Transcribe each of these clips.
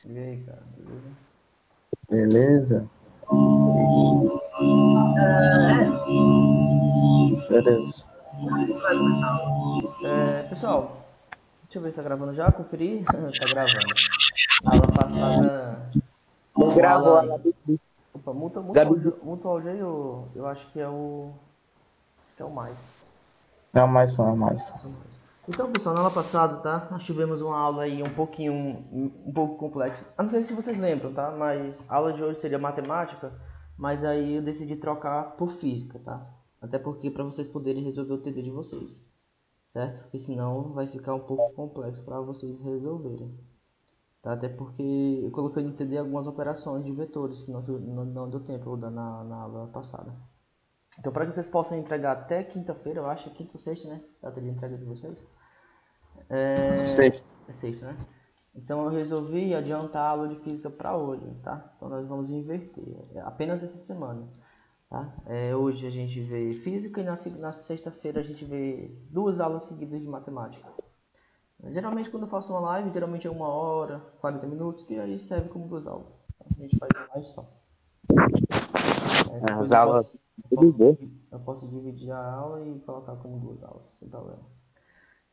E aí, cara? Beleza? Beleza. Pessoal, deixa eu ver se tá gravando já. Conferir. Tá gravando. A aula passada Não foi uma gravou a aula. Gabi. Opa, Gabi. muta o áudio aí, eu acho que é o. Que é o mais. Não, mais não, mais. É o mais. Então, pessoal, na aula passada, tá? Nós tivemos uma aula aí um pouco complexa. Eu não sei se vocês lembram, tá? Mas a aula de hoje seria matemática, mas aí eu decidi trocar por física, tá? Até porque para vocês poderem resolver o TD de vocês. Certo? Porque senão vai ficar um pouco complexo para vocês resolverem. Tá? Até porque eu coloquei no TD algumas operações de vetores que não deu tempo na aula passada. Então, para que vocês possam entregar até quinta-feira, eu acho, quinta ou sexta, né? Data de entrega de vocês. Sexta. É sexta, né? Então, eu resolvi adiantar a aula de física para hoje, tá? Então, nós vamos inverter. Apenas essa semana. Tá? Hoje a gente vê física e na sexta-feira a gente vê duas aulas seguidas de matemática. Geralmente quando eu faço uma live, geralmente é 1 hora, 40 minutos, que aí serve como duas aulas. A gente faz uma live só. Depois As aulas. Tudo bom. eu posso dividir a aula e colocar como duas aulas, sem problema.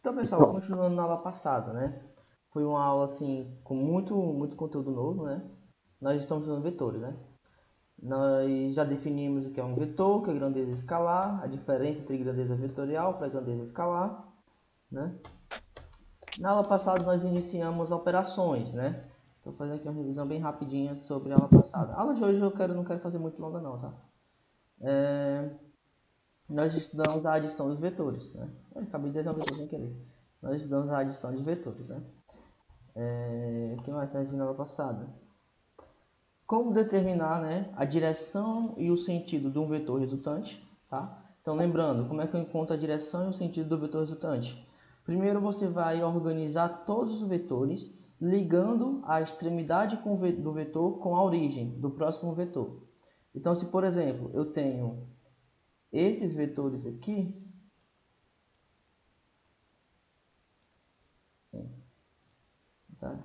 Então, pessoal, continuando na aula passada, né? Foi uma aula assim com muito conteúdo novo, né? Nós estamos usando vetores, né? Nós já definimos o que é um vetor, que é grandeza escalar, a diferença entre grandeza vetorial para grandeza escalar, né? Na aula passada nós iniciamos operações, né? Estou fazendo aqui uma revisão bem rapidinha sobre a aula passada. A aula de hoje não quero fazer muito longa não, tá? Nós estudamos a adição dos vetores, né? Eu acabei de desenhar um vetor sem querer. Nós estudamos a adição de vetores, né? O que mais nós vimos na aula passada? Como determinar, né, a direção e o sentido de um vetor resultante, tá? Então, lembrando, como é que eu encontro a direção e o sentido do vetor resultante? Primeiro, você vai organizar todos os vetores, ligando a extremidade do vetor com a origem do próximo vetor. Então, se, por exemplo, eu tenho esses vetores aqui, tá?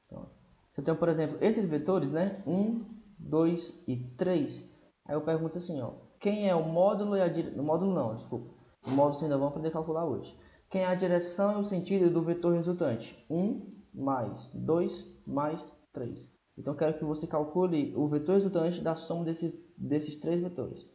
Então, se eu tenho, por exemplo, esses vetores, né? 1, 2 e 3. Aí eu pergunto assim, ó, quem é o módulo e a direção... O módulo não, desculpa. O módulo vocês ainda vão aprender a calcular hoje. Quem é a direção e o sentido do vetor resultante? 1 mais 2 mais 3. Então eu quero que você calcule o vetor resultante da soma desses três vetores.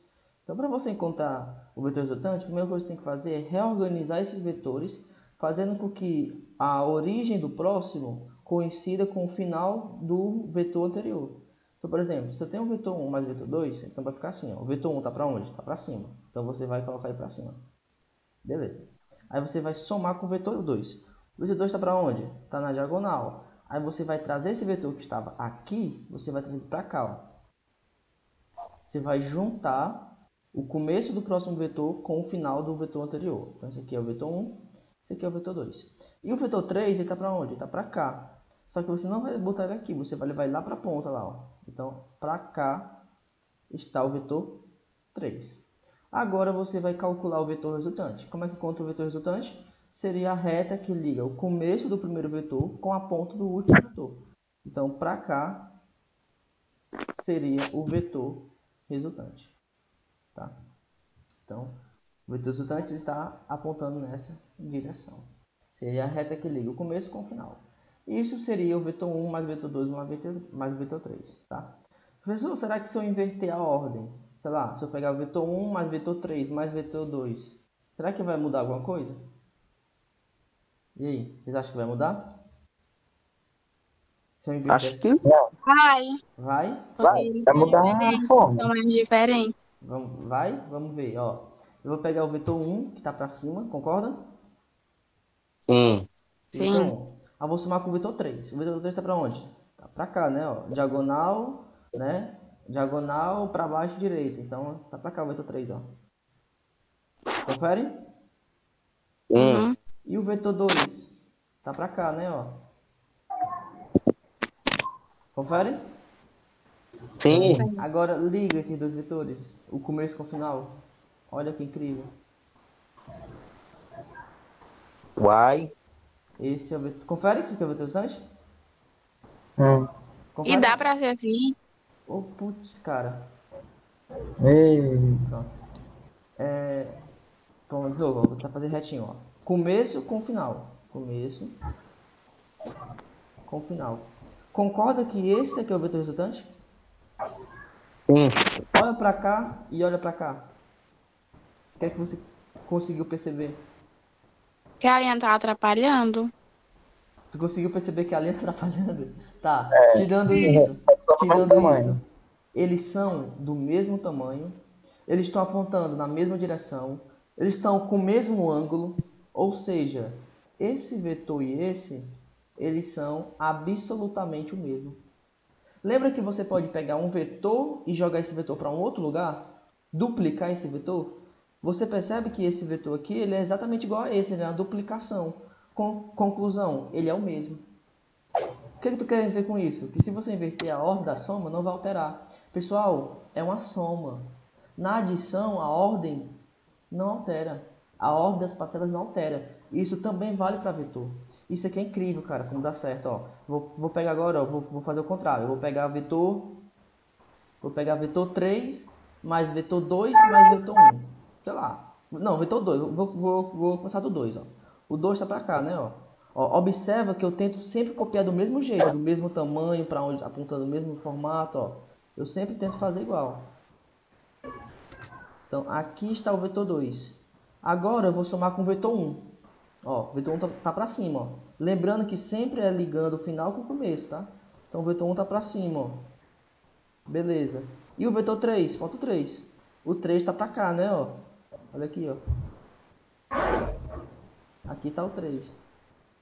Então, para você encontrar o vetor resultante, a primeira coisa que você tem que fazer é reorganizar esses vetores, fazendo com que a origem do próximo coincida com o final do vetor anterior. Então, por exemplo, se eu tenho o vetor 1 mais o vetor 2, então vai ficar assim, ó. O vetor 1 está para onde? Está para cima. Então você vai colocar ele para cima. Beleza. Aí você vai somar com o vetor 2. O vetor 2 está para onde? Está na diagonal. Aí você vai trazer esse vetor que estava aqui, você vai trazer para cá, ó. Você vai juntar o começo do próximo vetor com o final do vetor anterior. Então, esse aqui é o vetor 1, esse aqui é o vetor 2. E o vetor 3, ele está para onde? Ele está para cá. Só que você não vai botar ele aqui, você vai levar ele lá para a ponta lá, ó. Então, para cá está o vetor 3. Agora você vai calcular o vetor resultante. Como é que conta o vetor resultante? Seria a reta que liga o começo do primeiro vetor com a ponta do último vetor. Então, para cá seria o vetor resultante. Tá? Então, o vetor resultante está apontando nessa direção. Seria a reta que liga o começo com o final. Isso seria o vetor 1 mais o vetor 2 mais o vetor 3. Tá? Professor, será que se eu inverter a ordem, sei lá, se eu pegar o vetor 1 mais o vetor 3 mais o vetor 2, será que vai mudar alguma coisa? E aí, vocês acham que vai mudar? Se eu inverter Acho que assim? não. Vai, Vai? porque Vai. eles Vai são mudar a diferentes, são forma. mais diferentes. Vai? Vamos ver. Ó. Eu vou pegar o vetor 1, que está para cima, concorda? Sim. Vetor Sim. 1. Ah, vou somar com o vetor 3. O vetor 3 está para onde? Está para cá, né? Ó. Diagonal, né? Diagonal para baixo direito. Então, tá para cá o vetor 3, ó. Confere? Sim. Uhum. E o vetor 2? Tá para cá, né? Ó. Confere? Sim. Agora, liga esses dois vetores. O começo com o final. Olha que incrível. Vai. Esse é o vetor... Confere que isso aqui é o vetor resultante? Hum. E dá pra ser assim? Ô, putz, cara. Ei. Pronto. Vamos de novo, ó, vou tentar fazer retinho, ó. Começo com final. Começo com final. Concorda que esse daqui é o vetor resultante? Sim. Olha pra cá e olha pra cá. O que é que você conseguiu perceber? Que a linha tá atrapalhando? Tu conseguiu perceber que a linha tá atrapalhando? Tá. É. Tirando isso, Só do mesmo tirando isso, tamanho. eles são do mesmo tamanho, eles estão apontando na mesma direção, eles estão com o mesmo ângulo, ou seja, esse vetor e esse, eles são absolutamente o mesmo. Lembra que você pode pegar um vetor e jogar esse vetor para um outro lugar? Duplicar esse vetor? Você percebe que esse vetor aqui ele é exatamente igual a esse, ele é uma duplicação. Conclusão, ele é o mesmo. O que tu quer dizer com isso? Que se você inverter a ordem da soma, não vai alterar. Pessoal, é uma soma. Na adição, a ordem não altera. A ordem das parcelas não altera. Isso também vale para vetor. Isso aqui é incrível, cara, como dá certo. Ó. Vou pegar agora, ó, vou fazer o contrário. Eu vou pegar vetor 3 mais vetor 2 mais vetor 1. Sei lá. Não, vetor 2. Vou começar do 2. Ó. O 2 está para cá, né? Ó, observa que eu tento sempre copiar do mesmo jeito, do mesmo tamanho, para onde, apontando o mesmo formato. Ó. Eu sempre tento fazer igual. Então, aqui está o vetor 2. Agora eu vou somar com o vetor 1. Ó, o vetor 1 tá para cima, ó. Lembrando que sempre é ligando o final com o começo, tá? Então o vetor 1 tá para cima, ó. Beleza. E o vetor 3? Falta o 3. O 3 tá para cá, né, ó. Olha aqui, ó. Aqui tá o 3.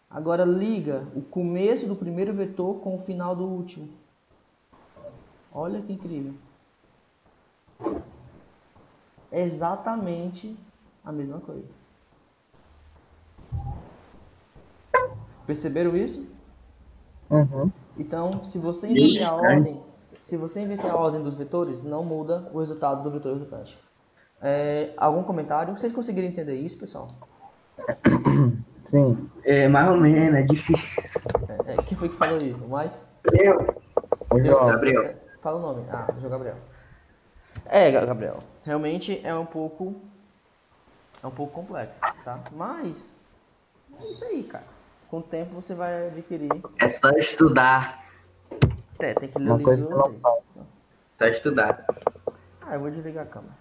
Agora liga o começo do primeiro vetor com o final do último. Olha que incrível. É exatamente a mesma coisa. Perceberam isso? Uhum. Então, se você inverter a ordem dos vetores, não muda o resultado do vetor resultante. Algum comentário? Vocês conseguiram entender isso, pessoal? Sim. É, mais ou menos, é difícil. Quem foi que falou isso? Mas O João. Gabriel. fala o nome. Ah, João Gabriel. Gabriel. Realmente é um pouco complexo, tá? Mas é isso aí, cara. Com o tempo você vai adquirir. É só estudar. Tem que ler o Uma livro coisa de que eu não vocês. faço. Só estudar. Eu vou desligar a câmera.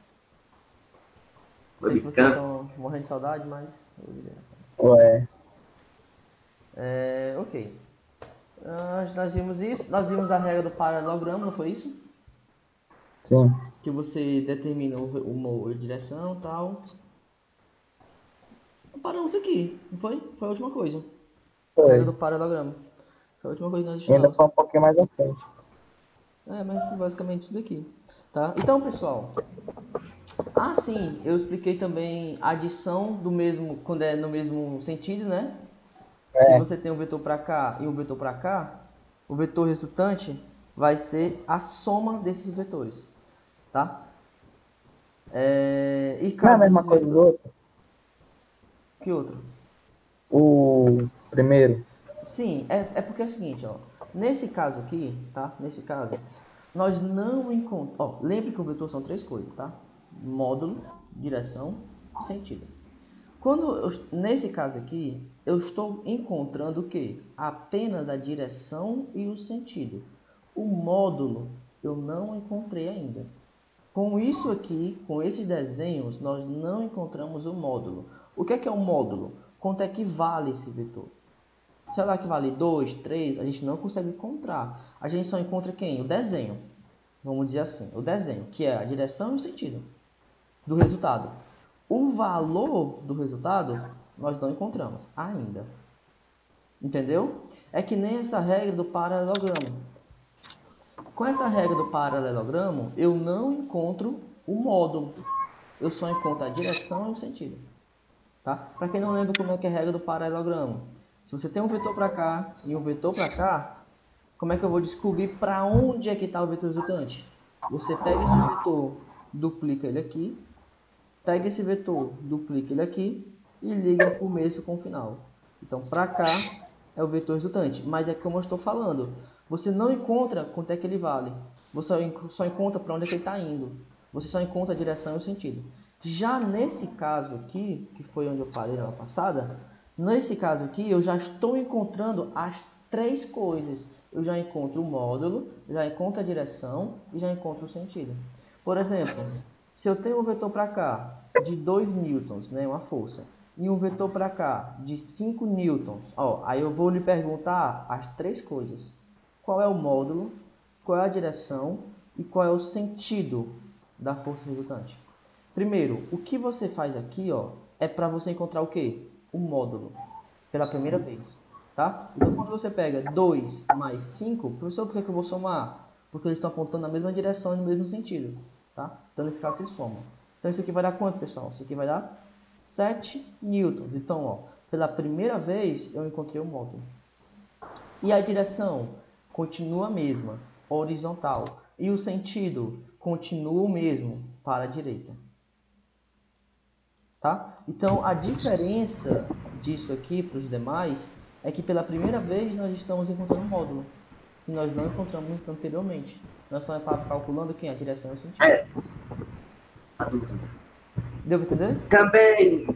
Vou Sei que vocês brincando. estão morrendo de saudade, mas eu vou desligar a câmera. Ué. Ok. Nós vimos isso. Nós vimos a regra do paralelogramo, não foi isso? Sim. Que você determina a direção e tal. Paramos aqui, não foi? Foi a última coisa. A regra do paralelogramo. Foi a última coisa que nós E ainda estudamos. foi um pouquinho mais à frente. Mas foi basicamente isso daqui. Tá? Então, pessoal. Sim, eu expliquei também a adição do mesmo, quando é no mesmo sentido, né? Se você tem um vetor para cá e um vetor para cá, o vetor resultante vai ser a soma desses vetores, tá? E Não é a caso mesma esses coisa do outro? Que outro? O primeiro. Sim, é porque é o seguinte, ó. Nesse caso aqui, tá? Nesse caso, nós não encontramos... Ó, lembre que o vetor são três coisas, tá? Módulo, direção e sentido. Nesse caso aqui, eu estou encontrando o quê? Apenas a direção e o sentido. O módulo eu não encontrei ainda. Com isso aqui, com esses desenhos, nós não encontramos o módulo. O que é um módulo? Quanto é que vale esse vetor? Será que vale 2, 3? A gente não consegue encontrar. A gente só encontra quem? O desenho. Vamos dizer assim, o desenho, que é a direção e o sentido do resultado. O valor do resultado, nós não encontramos ainda. Entendeu? É que nem essa regra do paralelogramo. Com essa regra do paralelogramo, eu não encontro o módulo. Eu só encontro a direção e o sentido. Tá? Para quem não lembra como é que é a regra do paralelogramo. Se você tem um vetor para cá e um vetor para cá, como é que eu vou descobrir para onde é que está o vetor resultante? Você pega esse vetor, duplica ele aqui, pega esse vetor, duplica ele aqui e liga o começo com o final. Então, para cá é o vetor resultante. Mas é como eu estou falando. você não encontra quanto é que ele vale. Você só encontra para onde é que ele está indo. Você só encontra a direção e o sentido. Já nesse caso aqui, que foi onde eu parei na passada, nesse caso aqui eu já estou encontrando as três coisas. Eu já encontro o módulo, já encontro a direção e já encontro o sentido. Por exemplo, se eu tenho um vetor para cá de 2 newtons, né, uma força, e um vetor para cá de 5 newtons, ó, aí eu vou lhe perguntar as três coisas. Qual é o módulo, qual é a direção e qual é o sentido da força resultante. Primeiro, o que você faz aqui, ó, é para você encontrar o quê? O módulo, pela primeira vez, tá? Então, quando você pega 2 mais 5, professor, por que eu vou somar? Porque eles estão apontando na mesma direção e no mesmo sentido, tá? Então, nesse caso, você soma. Então, isso aqui vai dar quanto, pessoal? Isso aqui vai dar 7 newtons. Então, ó, pela primeira vez, eu encontrei o módulo. E a direção continua a mesma, horizontal. E o sentido continua o mesmo, para a direita. Tá? Então, a diferença disso aqui para os demais é que pela primeira vez nós estamos encontrando um módulo que nós não encontramos anteriormente. Nós só estávamos calculando quem? A direção e o sentido. Deu para entender? Também,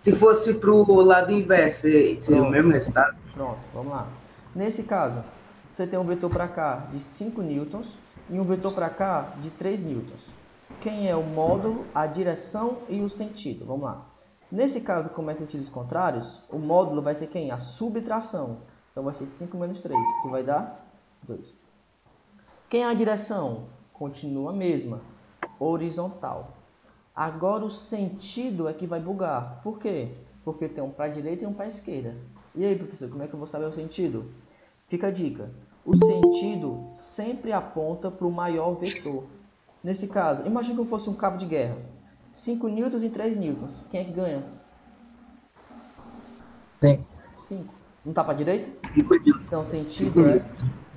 se fosse pro lado inverso, seria o mesmo resultado? Pronto, vamos lá. Nesse caso, você tem um vetor para cá de 5 newtons e um vetor para cá de 3 newtons. Quem é o módulo, a direção e o sentido? Vamos lá. Nesse caso, como é sentidos contrários, o módulo vai ser quem? A subtração. Então vai ser 5 menos 3, que vai dar 2. Quem é a direção? Continua a mesma, horizontal. Agora o sentido é que vai bugar. Por quê? Porque tem um para a direita e um para a esquerda. E aí, professor, como é que eu vou saber o sentido? Fica a dica. O sentido sempre aponta para o maior vetor. Nesse caso, imagine que fosse um cabo de guerra. 5 newtons e 3 newtons. Quem é que ganha? 5. 5. Não está para a direita? Então, o sentido Cinco é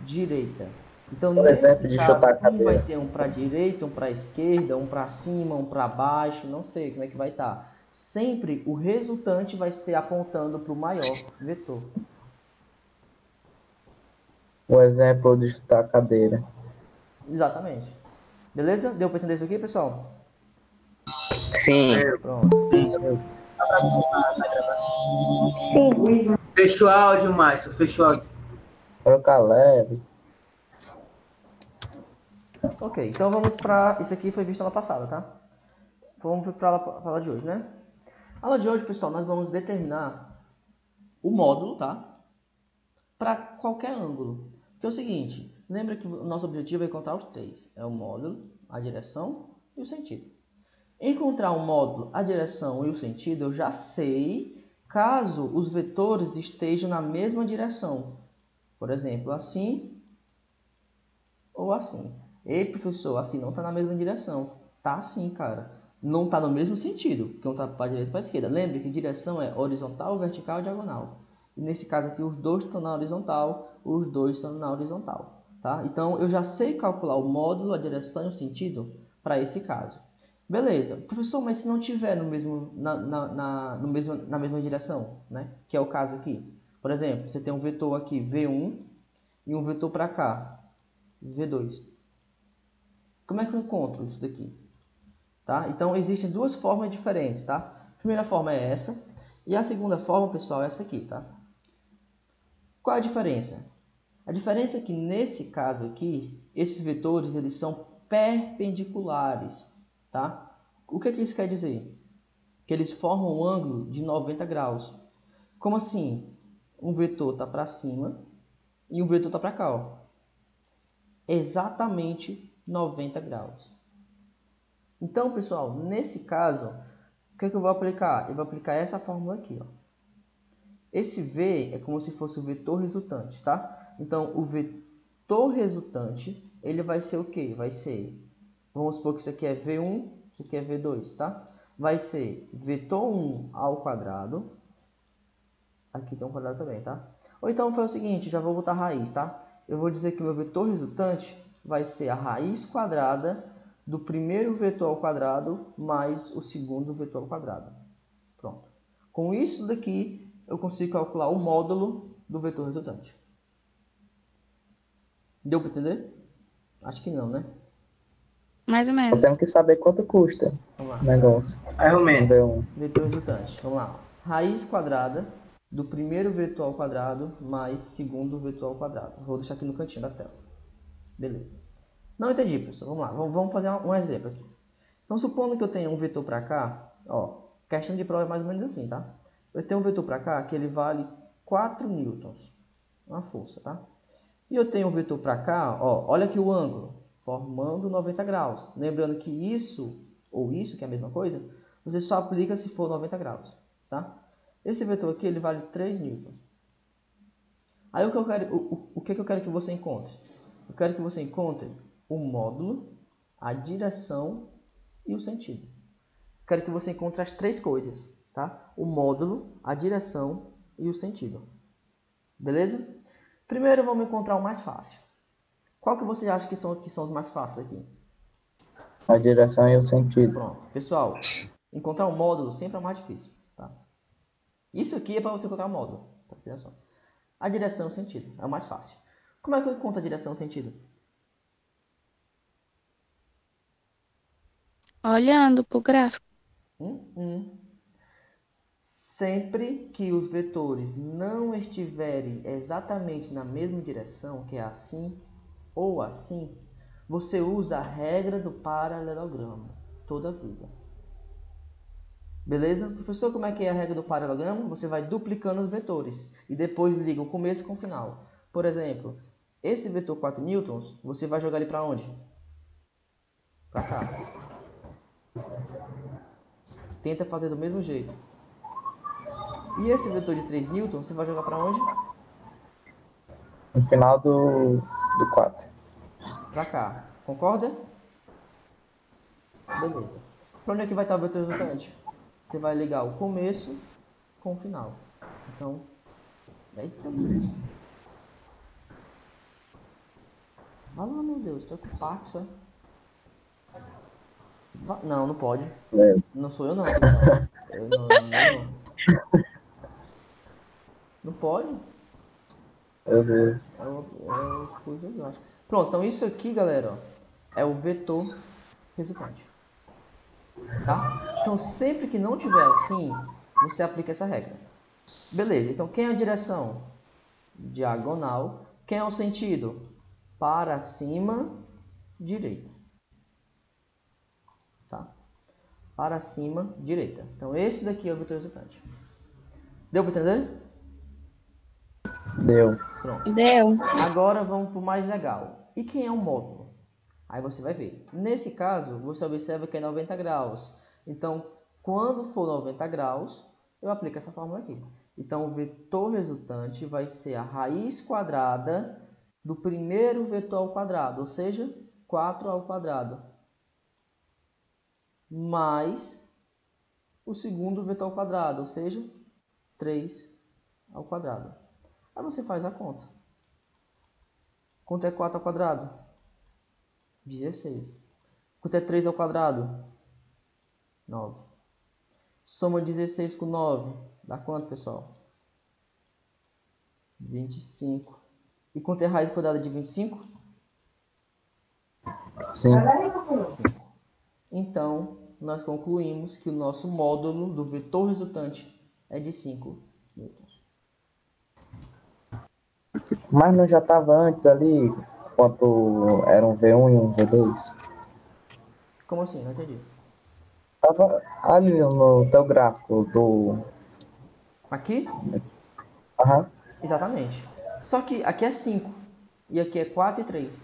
direita. Então, Por exemplo, nesse de caso, chutar a um vai cadeira. ter um para a direita, um para a esquerda, um para cima, um para baixo, não sei como é que vai estar. Sempre o resultante vai ser apontando para o maior vetor. O exemplo de chutar a cadeira. Exatamente. Beleza? Deu para entender isso aqui, pessoal? Sim. Pronto. Fecha o áudio, Márcio, fecha o áudio. Colocar leve. Ok, então vamos para... Isso aqui foi visto na passada, tá? Vamos para a aula de hoje, né? A aula de hoje, pessoal, nós vamos determinar o módulo, tá? Para qualquer ângulo. Que é o seguinte, lembra que o nosso objetivo é encontrar os três. É o módulo, a direção e o sentido. Encontrar o módulo, a direção e o sentido, eu já sei caso os vetores estejam na mesma direção. Por exemplo, assim ou assim. Ei, professor, assim não está na mesma direção. Tá sim, cara. Não está no mesmo sentido, porque um está para a direita e para a esquerda. Lembre que direção é horizontal, vertical e diagonal. E nesse caso aqui, os dois estão na horizontal, os dois estão na horizontal. Tá? Então, eu já sei calcular o módulo, a direção e o sentido para esse caso. Beleza. Professor, mas se não tiver no mesmo, na mesma direção, né? Que é o caso aqui. Por exemplo, você tem um vetor aqui, V1, e um vetor para cá, V2. Como é que eu encontro isso daqui? Tá? Então, existem duas formas diferentes, tá? A primeira forma é essa, e a segunda forma, pessoal, é essa aqui, tá? Qual é a diferença? A diferença é que, nesse caso aqui, esses vetores, eles são perpendiculares, tá? O que isso quer dizer? Que eles formam um ângulo de 90 graus. Como assim? Um vetor está para cima e um vetor está para cá, ó. Exatamente 90 graus. Então, pessoal, nesse caso, o que eu vou aplicar? Eu vou aplicar essa fórmula aqui, ó. Esse V é como se fosse o vetor resultante, tá? Então, o vetor resultante, ele vai ser o quê? Vai ser, vamos supor que isso aqui é V1, isso aqui é V2, tá? Vai ser vetor 1 ao quadrado. Aqui tem um quadrado também, tá? Ou então foi o seguinte, já vou botar raiz, tá? Eu vou dizer que o meu vetor resultante vai ser a raiz quadrada do primeiro vetor ao quadrado mais o segundo vetor ao quadrado. Pronto. Com isso daqui, eu consigo calcular o módulo do vetor resultante. Deu para entender? Acho que não, né? Mais ou Eu menos. tenho que saber quanto custa Vamos lá. o negócio. Mais ou menos. Então, Vetor resultante. Vamos lá. Raiz quadrada do primeiro vetor ao quadrado mais segundo vetor ao quadrado. Vou deixar aqui no cantinho da tela. Beleza. Não entendi, pessoal. Vamos lá. Vamos fazer um exemplo aqui. Então, supondo que eu tenha um vetor para cá. Ó, questão de prova é mais ou menos assim, tá? Eu tenho um vetor para cá que ele vale 4 newtons. Uma força, tá? E eu tenho um vetor para cá, ó, olha aqui o ângulo, formando 90 graus. Lembrando que isso, ou isso, que é a mesma coisa, você só aplica se for 90 graus, tá? Esse vetor aqui, ele vale 3 newtons. Aí o que eu quero que você encontre? Eu quero que você encontre o módulo, a direção e o sentido. Eu quero que você encontre as três coisas, tá? O módulo, a direção e o sentido. Beleza? Primeiro vamos encontrar o mais fácil. Qual que você acha que são os mais fáceis aqui? a direção e o sentido. Pronto. Pessoal, encontrar um módulo sempre é o mais difícil, tá? Isso aqui é para você encontrar um módulo. Tá? A direção e o sentido é o mais fácil. Como é que eu encontro a direção e o sentido? Olhando pro gráfico. Sempre que os vetores não estiverem exatamente na mesma direção, que é assim ou assim, você usa a regra do paralelogramo toda a vida. Beleza? Professor, como é que é a regra do paralelogramo? Você vai duplicando os vetores e depois liga o começo com o final. Por exemplo, esse vetor 4 newtons, você vai jogar ele para onde? Para cá. Tenta fazer do mesmo jeito. E esse vetor de 3 newtons, você vai jogar para onde? No final do 4. Para cá. Concorda? Beleza. Para onde é que vai estar o vetor resultante? Você vai ligar o começo com o final. Então, eita. Ah, meu Deus, tô com parque, só. Não, não pode. Não sou eu não, pessoal. Não. Não pode? Meu Deus. Eu acho. Pronto, então isso aqui, galera, ó, é o vetor resultante. Tá? Então sempre que não tiver assim, você aplica essa regra. Beleza, então quem é a direção? Diagonal. Quem é o sentido? Para cima, direita. Tá? Para cima, direita. Então esse daqui é o vetor resultante. Deu para entender? Deu. Pronto. Deu. Agora vamos para o mais legal. E quem é um módulo? Aí você vai ver. Nesse caso, você observa que é 90 graus. Então, quando for 90 graus, eu aplico essa fórmula aqui. Então, o vetor resultante vai ser a raiz quadrada do primeiro vetor ao quadrado, ou seja, 4 ao quadrado, mais o segundo vetor ao quadrado, ou seja, 3 ao quadrado. Aí você faz a conta. Quanto é 4 ao quadrado? 16. Quanto é 3 ao quadrado? 9. Soma 16 com 9. Dá quanto, pessoal? 25. E quanto é a raiz quadrada de 25? 5. 5. Então, nós concluímos que o nosso módulo do vetor resultante é de 5 newtons. Mas não já estava antes ali, quanto era um V1 e um V2? Como assim? Não entendi. Tava ali no teu gráfico do... Aqui? Aham. Exatamente. Só que aqui é 5. E aqui é 4 e 3.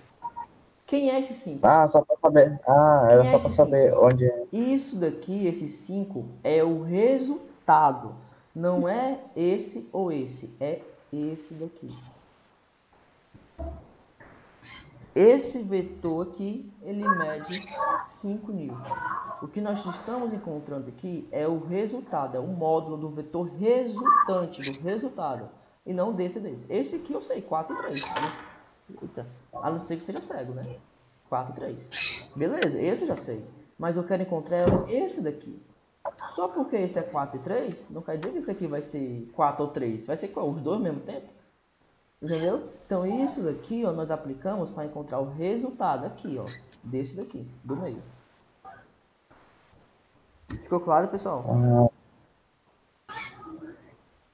Quem é esse 5? Ah, só para saber. Ah, era Quem é só para esse saber onde é. Isso daqui, esse 5, é o resultado. Não é esse ou esse. É esse daqui. Esse vetor aqui, ele mede 5 newtons. O que nós estamos encontrando aqui é o resultado, é o módulo do vetor resultante, do resultado. E não desse. Esse aqui eu sei, 4 e 3. Eita, a não ser que seja cego, né? 4 e 3. Beleza, esse eu já sei. Mas eu quero encontrar esse daqui. Só porque esse é 4 e 3, não quer dizer que esse aqui vai ser 4 ou 3. Vai ser qual? Os dois ao mesmo tempo? Entendeu? Então isso daqui, ó, nós aplicamos para encontrar o resultado aqui, ó, desse daqui, do meio. Ficou claro, pessoal?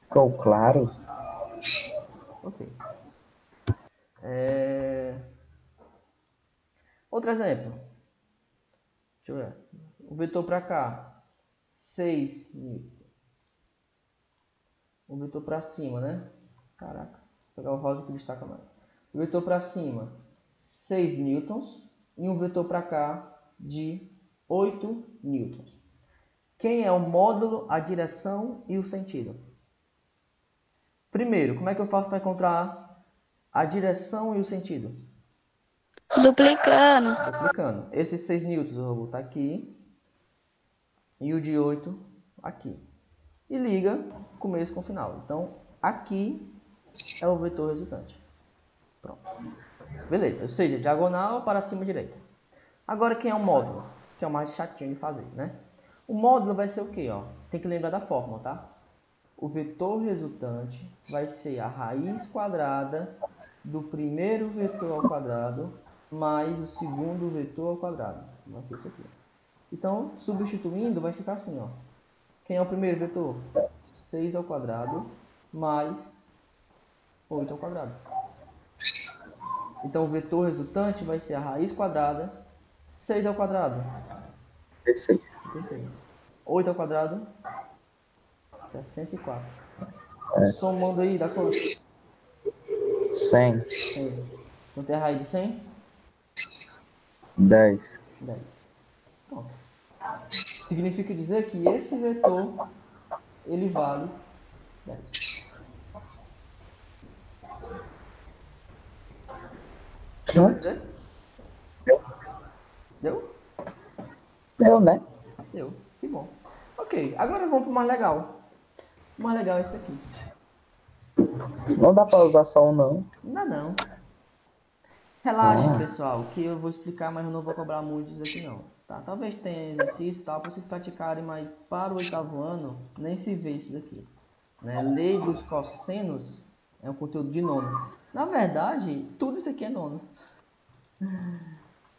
Ficou claro? Ok. Outro exemplo. Deixa eu ver. O vetor para cá, 6 newton. O vetor para cima, né? Caraca, vou pegar o rosa que destaca mais. O vetor para cima, 6 newtons. E um vetor para cá de 8 newtons. Quem é o módulo, a direção e o sentido? Primeiro, como é que eu faço para encontrar a direção e o sentido? Duplicando. Duplicando. Esses 6 newtons eu vou botar aqui. E o de 8 aqui. E liga começo com final. Então, aqui é o vetor resultante. Pronto. Beleza, ou seja, diagonal para cima direita. Agora, quem é o módulo? Que é o mais chatinho de fazer, né? O módulo vai ser o quê? Ó? Tem que lembrar da fórmula, tá? O vetor resultante vai ser a raiz quadrada do primeiro vetor ao quadrado mais o segundo vetor ao quadrado. Vai ser isso aqui. Então, substituindo, vai ficar assim, ó. Quem é o primeiro vetor? 6 ao quadrado mais 8 ao quadrado. Então, o vetor resultante vai ser a raiz quadrada, 6 ao quadrado, 16. 36. 8 ao quadrado, 64. Somando aí, dá quanto? 100. 100. Quanto é a raiz de 100? 10. 10. Pronto. Significa dizer que esse vetor, ele vale 10. Deu? Deu? Deu, né? Deu. Que bom. Ok, agora vamos para o mais legal. O mais legal é esse aqui. Não dá pra usar só um, não. Não. Relaxem, pessoal, que eu vou explicar, mas eu não vou cobrar muito disso aqui não. Tá? Talvez tenha exercício e tal para vocês praticarem, mas para o 8º ano nem se vê isso daqui. Né? Lei dos cossenos é um conteúdo de nono. Na verdade, tudo isso aqui é nono.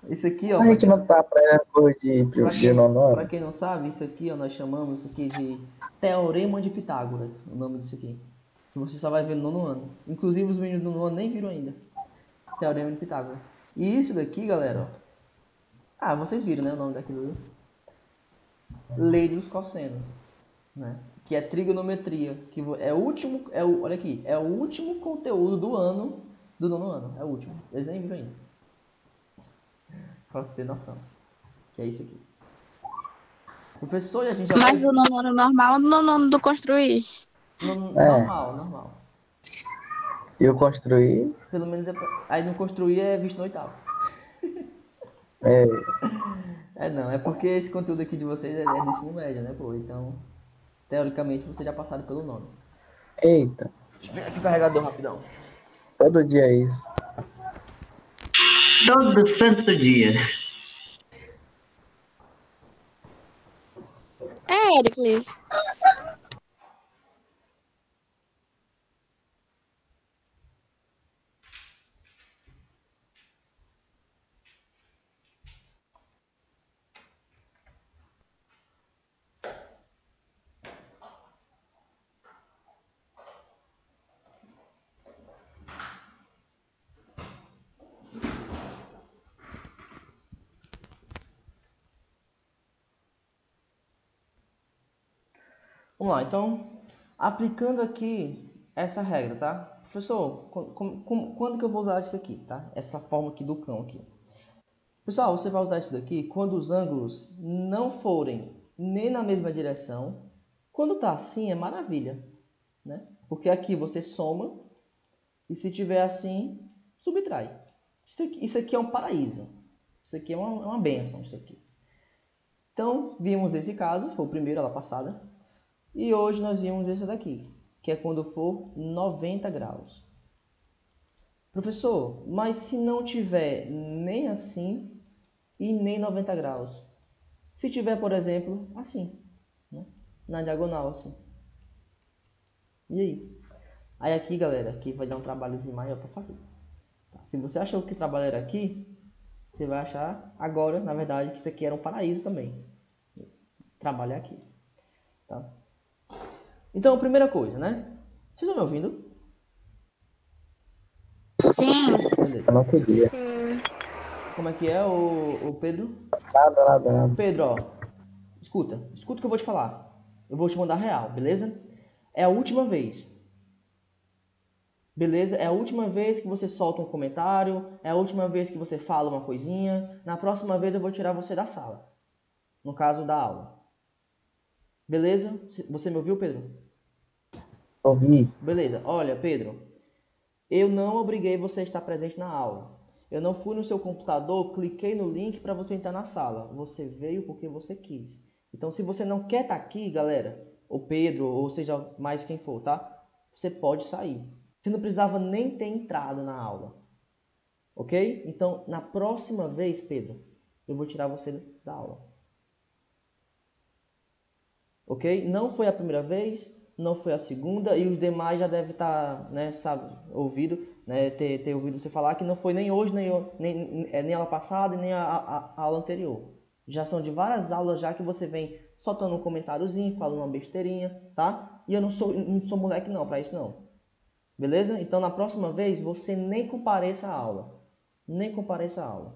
Isso aqui, ó, A gente não tá aprendendo coisa de nono para ano. quem não sabe, isso aqui, ó, nós chamamos isso aqui de Teorema de Pitágoras, o nome disso aqui. Que você só vai ver no nono ano. Inclusive os meninos do nono ano nem viram ainda. Teorema de Pitágoras. E isso daqui, galera, ó. Ah, vocês viram, né, o nome daquilo? Lei dos cossenos, né? Que é trigonometria, que é o último, olha aqui, é o último conteúdo do ano, do nono ano, é o último. Eles nem viram ainda. Pra você ter noção. Que é isso aqui. Professor, a gente já Mas do nono ano normal ou do nono ano do construir? Normal. Eu construí. Pelo menos aí não construir é visto no 8º. Não, é porque esse conteúdo aqui de vocês é do ensino médio, né, pô? Então, teoricamente, vocês já passaram pelo nono. Eita, Deixa eu pegar aqui o carregador rapidão. todo dia é isso. Todo santo dia. É, Héricles. Vamos lá, então, aplicando aqui essa regra, tá? Professor, quando que eu vou usar isso aqui, tá? Essa forma aqui do cão aqui. Pessoal, você vai usar isso daqui quando os ângulos não forem nem na mesma direção. Quando tá assim, é maravilha, né? Porque aqui você soma e se tiver assim, subtrai. Isso aqui é um paraíso. Isso aqui é uma bênção, isso aqui. Então, vimos esse caso, foi o primeiro, aula passada. E hoje nós vimos esse daqui, que é quando for 90 graus. Professor, mas se não tiver nem assim e nem 90 graus? Se tiver, por exemplo, assim, né? Na diagonal, assim. E aí? Aí aqui, galera, aqui vai dar um trabalhozinho maior para fazer. Tá? Se você achou que o trabalho era aqui, você vai achar agora, na verdade, que isso aqui era um paraíso também. Trabalhar aqui. Tá? Então, primeira coisa, né? Vocês estão me ouvindo? Sim. Beleza. Eu não queria. Sim. Como é que é, o Pedro? Nada. Pedro, ó, escuta o que eu vou te falar. Eu vou te mandar real, beleza? É a última vez. Beleza? É a última vez que você solta um comentário, é a última vez que você fala uma coisinha. Na próxima vez eu vou tirar você da sala. No caso da aula. Beleza? Você me ouviu, Pedro? Ouvi. Beleza. Olha, Pedro, eu não obriguei você a estar presente na aula. Eu não fui no seu computador, cliquei no link para você entrar na sala. Você veio porque você quis. Então, se você não quer estar aqui, galera, ou Pedro, ou seja, mais quem for, tá? Você pode sair. Você não precisava nem ter entrado na aula. Ok? Então, na próxima vez, Pedro, eu vou tirar você da aula. Ok? Não foi a primeira vez, não foi a segunda, e os demais já devem estar, né, ouvido, né, ter ouvido você falar que não foi nem hoje, nem aula passada, nem a aula anterior. Já são de várias aulas já que você vem soltando um comentáriozinho, falando uma besteirinha, tá? E eu não sou moleque não, pra isso não. Beleza? Então, na próxima vez, você nem compareça à aula. Nem compareça à aula.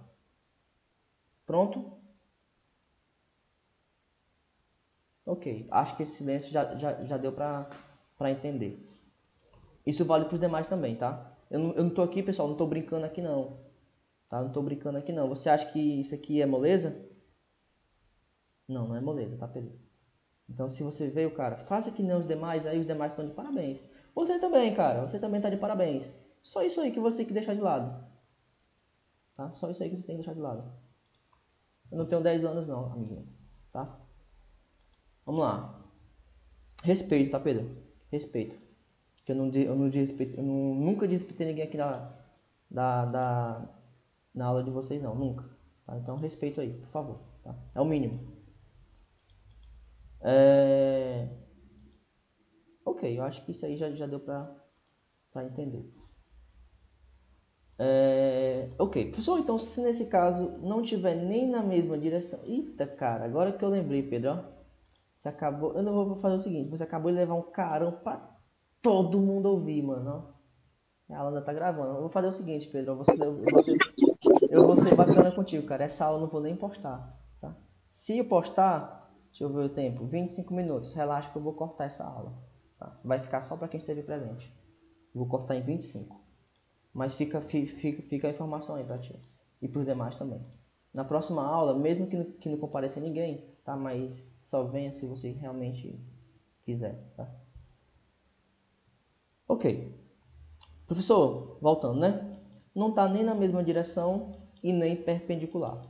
Pronto? Ok. Acho que esse silêncio já deu pra entender. Isso vale para os demais também, tá? Eu não tô aqui, pessoal, não tô brincando aqui não. Tá? Não tô brincando aqui não. Você acha que isso aqui é moleza? Não, não é moleza, tá, Pedro? Então, se você veio, cara, faça que nem os demais, aí os demais estão de parabéns. Você também, cara, você também tá de parabéns. Só isso aí que você tem que deixar de lado. Tá? Só isso aí que você tem que deixar de lado. Eu não tenho 10 anos não, amiguinho. Tá? Vamos lá. Respeito, tá, Pedro? Respeito. Que eu nunca desrespeitei ninguém aqui na aula de vocês, não. Nunca. Tá? Então, respeito aí, por favor. Tá? É o mínimo. Ok, eu acho que isso aí já deu pra entender. Ok, professor, então se nesse caso não tiver nem na mesma direção... Eita, cara, agora que eu lembrei, Pedro, ó. Você acabou... Eu não vou fazer o seguinte, você acabou de levar um carão pra todo mundo ouvir, mano, ó. A aula ainda tá gravando. Eu vou fazer o seguinte, Pedro, eu vou ser bacana contigo, cara. Essa aula eu não vou nem postar, tá? Se eu postar, deixa eu ver o tempo, 25 minutos, relaxa que eu vou cortar essa aula, tá? Vai ficar só pra quem esteve presente. Vou cortar em 25. Mas fica a informação aí pra ti. E pros demais também. Na próxima aula, mesmo que não compareça ninguém, tá? Mas só venha se você realmente quiser, tá? Ok. Professor, voltando, né? Não tá nem na mesma direção e nem perpendicular.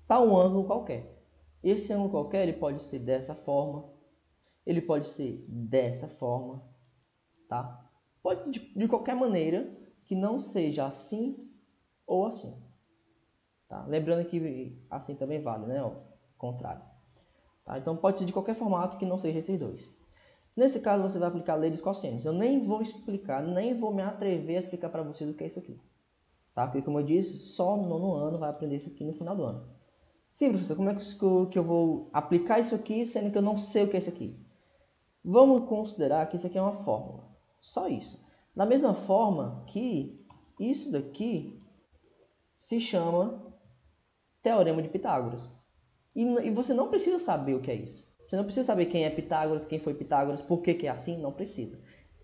Tá um ângulo qualquer. Esse ângulo qualquer, ele pode ser dessa forma. Ele pode ser dessa forma, tá? Pode de qualquer maneira que não seja assim ou assim. Tá? Lembrando que assim também vale, né? Ó, contrário. Tá? Então pode ser de qualquer formato que não seja esses dois. Nesse caso você vai aplicar a lei dos cossenos. Eu nem vou explicar, nem vou me atrever a explicar para vocês o que é isso aqui. Tá? Porque como eu disse, só no nono ano vai aprender isso aqui no final do ano. Sim, professor, como é que eu vou aplicar isso aqui sendo que eu não sei o que é isso aqui? Vamos considerar que isso aqui é uma fórmula. Só isso. Da mesma forma que isso daqui se chama Teorema de Pitágoras. E você não precisa saber o que é isso. Você não precisa saber quem é Pitágoras, quem foi Pitágoras, por que é assim, não precisa.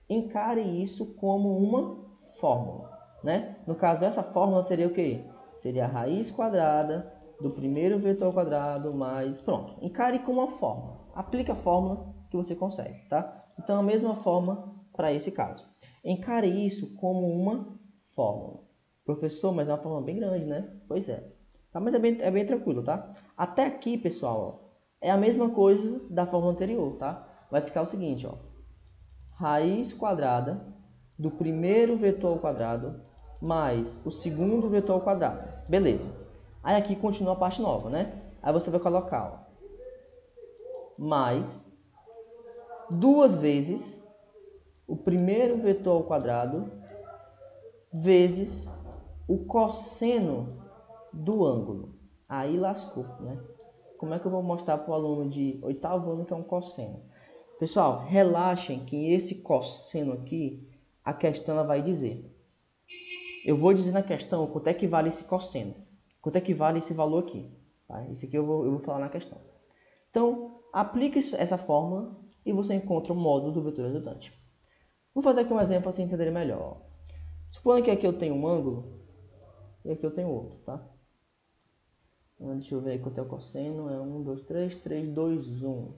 Encare isso como uma fórmula, né? No caso, essa fórmula seria o quê? Seria a raiz quadrada do primeiro vetor ao quadrado mais... Pronto, encare como uma fórmula. Aplique a fórmula que você consegue, tá? Então, a mesma forma para esse caso. Encare isso como uma fórmula. Professor, mas é uma fórmula bem grande, né? Pois é. Tá? Mas é bem tranquilo, tá? Até aqui, pessoal, ó, é a mesma coisa da fórmula anterior, tá? Vai ficar o seguinte, ó. Raiz quadrada do primeiro vetor ao quadrado mais o segundo vetor ao quadrado. Beleza. Aí aqui continua a parte nova, né? Aí você vai colocar, ó, mais 2 vezes o primeiro vetor ao quadrado vezes o cosseno do ângulo. Aí lascou, né? Como é que eu vou mostrar para o aluno de oitavo ano que é um cosseno? Pessoal, relaxem que esse cosseno aqui, a questão ela vai dizer. Eu vou dizer na questão quanto é que vale esse cosseno. Quanto é que vale esse valor aqui. Tá? Isso aqui eu vou falar na questão. Então, aplique essa fórmula e você encontra o módulo do vetor resultante. Vou fazer aqui um exemplo para vocês entenderem melhor. Supondo que aqui eu tenho um ângulo e aqui eu tenho outro, tá? Então, deixa eu ver aí quanto é o cosseno. É 1, 2, 3, 3, 2, 1.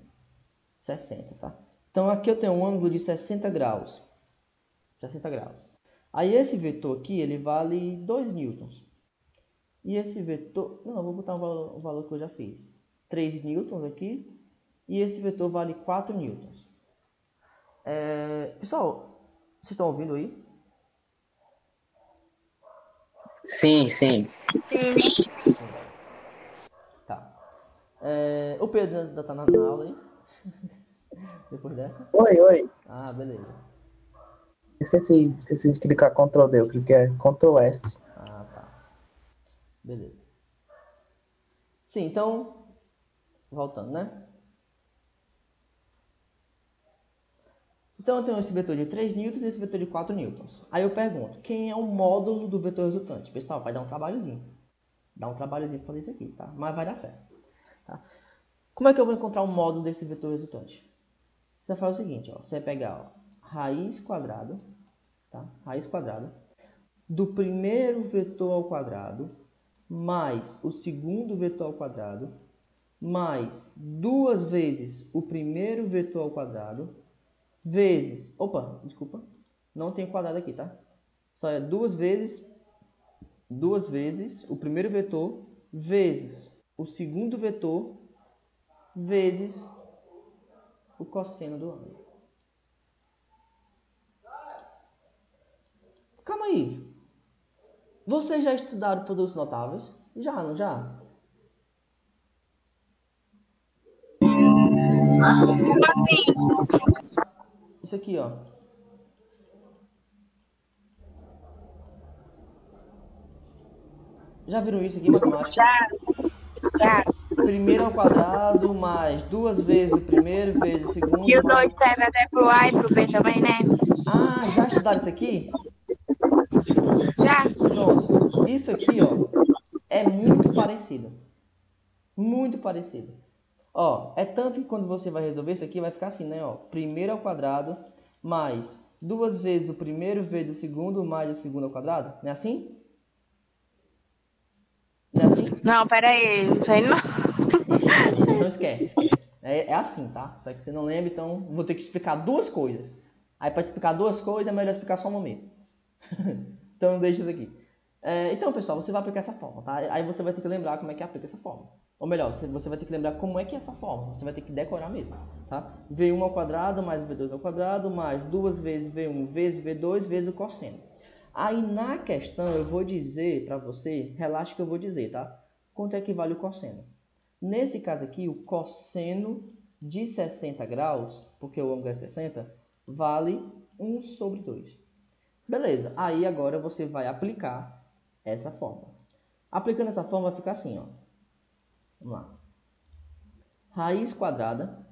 60, tá? Então, aqui eu tenho um ângulo de 60 graus. 60 graus. Aí, esse vetor aqui, ele vale 2 newtons. E esse vetor... Não, eu vou botar um valor que eu já fiz. 3 newtons aqui. E esse vetor vale 4 newtons. Pessoal, vocês estão ouvindo aí? Sim, sim. Tá. O Pedro ainda tá na aula aí? Depois dessa? Oi. Ah, beleza. Esqueci de clicar Ctrl D, eu cliquei Ctrl S. Ah, tá. Beleza. Sim, então, voltando, né? Então, eu tenho esse vetor de 3 newtons e esse vetor de 4 newtons. Aí eu pergunto, quem é o módulo do vetor resultante? Pessoal, vai dar um trabalhozinho. Dá um trabalhozinho para fazer isso aqui, tá? Mas vai dar certo. Tá? Como é que eu vou encontrar o módulo desse vetor resultante? Você vai fazer o seguinte, ó. Você vai pegar, ó, raiz quadrada, tá? Raiz quadrada do primeiro vetor ao quadrado mais o segundo vetor ao quadrado mais 2 vezes o primeiro vetor ao quadrado vezes... Opa, desculpa. Não tem quadrado aqui, tá? Só é 2 vezes o primeiro vetor vezes o segundo vetor vezes o cosseno do ângulo. Calma aí. Vocês já estudaram produtos notáveis? Já, não já? Isso aqui, ó. Já viram isso aqui em matemática? Já. Primeiro ao quadrado mais 2 vezes o primeiro vezes o segundo. E o 2 mais... serve até pro A e pro B também, né? Ah, já estudaram isso aqui? Já. Pronto. Isso aqui, ó, é muito parecido. Muito parecido. Ó, é tanto que quando você vai resolver isso aqui, vai ficar assim, né? Ó, primeiro ao quadrado mais 2 vezes o primeiro vezes o segundo mais o segundo ao quadrado. Não é assim? Não é assim? Não, pera aí. Isso aí não. Isso, não esquece. É assim, tá? Só que você não lembra, então vou ter que explicar duas coisas. Aí para explicar duas coisas é melhor explicar só um momento. Então deixa isso aqui. Então, pessoal, você vai aplicar essa fórmula, tá? Aí você vai ter que lembrar como é que aplica essa fórmula. Ou melhor, você vai ter que lembrar como é que é essa fórmula. Você vai ter que decorar mesmo, tá? V1 ao quadrado mais V2 ao quadrado mais 2 vezes V1 vezes V2 vezes o cosseno. Aí na questão eu vou dizer para você, relaxa que eu vou dizer, tá? Quanto é que vale o cosseno? Nesse caso aqui, o cosseno de 60 graus, porque o ângulo é 60, vale 1 sobre 2. Beleza, aí agora você vai aplicar essa fórmula. Aplicando essa fórmula vai ficar assim, ó. Vamos lá. Raiz quadrada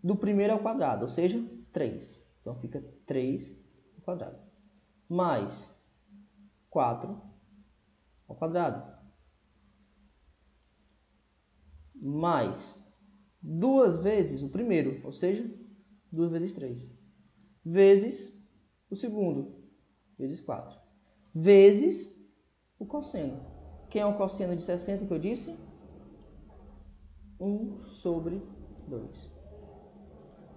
do primeiro ao quadrado, ou seja, 3. Então fica 3 ao quadrado. Mais 4 ao quadrado. Mais 2 vezes o primeiro, ou seja, 2 vezes 3. Vezes o segundo, vezes 4. Vezes o cosseno. Quem é o cosseno de 60 que eu disse? 1 sobre 2.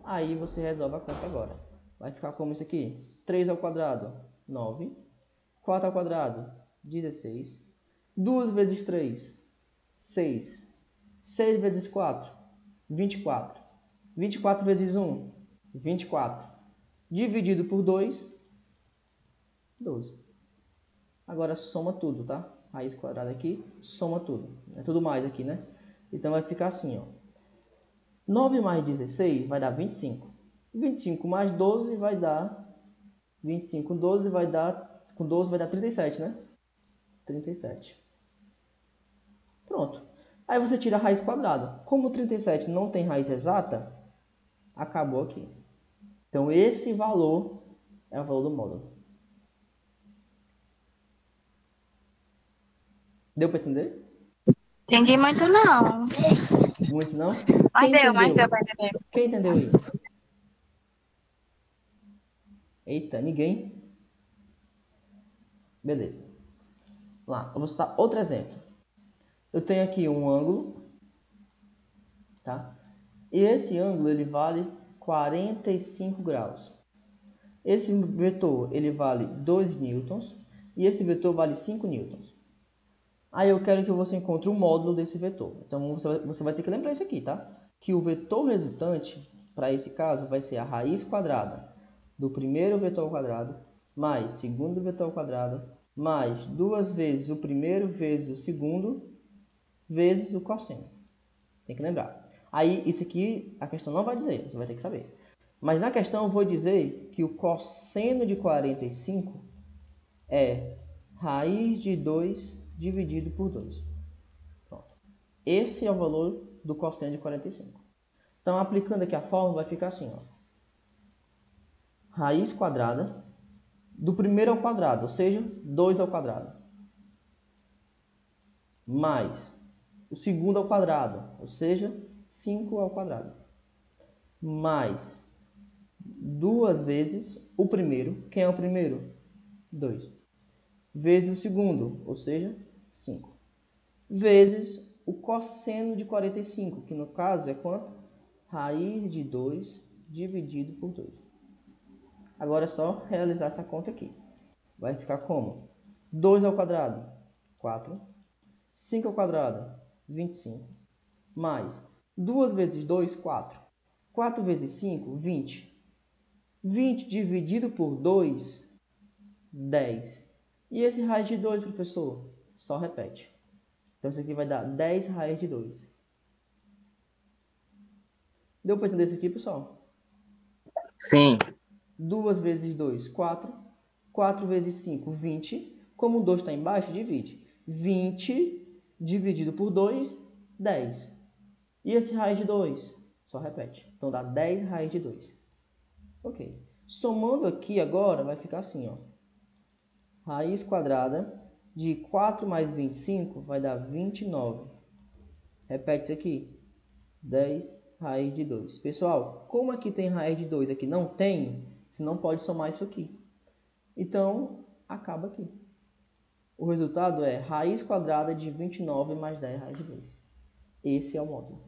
Aí você resolve a conta agora. Vai ficar como isso aqui. 3 ao quadrado, 9. 4 ao quadrado, 16. 2 vezes 3, 6. 6 vezes 4, 24. 24 vezes 1, 24. Dividido por 2, 12. Agora soma tudo, tá? Raiz quadrada aqui, soma tudo. É tudo mais aqui, né? Então vai ficar assim, ó. 9 mais 16 vai dar 25. 25 mais 12 vai dar 25 com 12 vai dar 37, né? 37. Pronto. Aí você tira a raiz quadrada. Como 37 não tem raiz exata, acabou aqui. Então esse valor é o valor do módulo. Deu para entender? Entendi muito não. Muito não? Mas Quem deu entendeu? pra entender. Quem entendeu aí? Eita, ninguém? Beleza. Lá, eu vou citar outro exemplo. Eu tenho aqui um ângulo, tá? E esse ângulo ele vale 45 graus. Esse vetor ele vale 2 newtons e esse vetor vale 5 newtons. Aí eu quero que você encontre o módulo desse vetor. Então você vai ter que lembrar isso aqui, tá? Que o vetor resultante, para esse caso, vai ser a raiz quadrada do primeiro vetor ao quadrado mais segundo vetor ao quadrado mais 2 vezes o primeiro vezes o segundo vezes o cosseno. Tem que lembrar. Aí isso aqui a questão não vai dizer, você vai ter que saber. Mas na questão eu vou dizer que o cosseno de 45 é raiz de 2 dividido por 2. Pronto. Esse é o valor do cosseno de 45. Então, aplicando aqui a fórmula, vai ficar assim, ó. Raiz quadrada do primeiro ao quadrado, ou seja, 2 ao quadrado. Mais o segundo ao quadrado, ou seja, 5 ao quadrado. Mais 2 vezes o primeiro. Quem é o primeiro? 2. Vezes o segundo, ou seja, 5. Vezes o cosseno de 45, que no caso é quanto? Raiz de 2 dividido por 2. Agora é só realizar essa conta aqui. Vai ficar como? 2 ao quadrado, 4. 5 ao quadrado, 25. Mais 2 vezes 2, 4. 4 vezes 5, 20. 20 dividido por 2, 10. E esse raiz de 2, professor? Só repete. Então isso aqui vai dar 10 raiz de 2. Deu para entender isso aqui, pessoal? Sim. 2 vezes 2, 4. 4 vezes 5, 20. Como o 2 está embaixo, divide. 20 dividido por 2, 10. E esse raiz de 2? Só repete. Então dá 10 raiz de 2. Ok. Somando aqui agora, vai ficar assim, ó. Raiz quadrada de 4 mais 25 vai dar 29. Repete isso aqui. 10 raiz de 2. Pessoal, como aqui tem raiz de 2, aqui não tem, você não pode somar isso aqui. Então, acaba aqui. O resultado é raiz quadrada de 29 mais 10 raiz de 2. Esse é o módulo.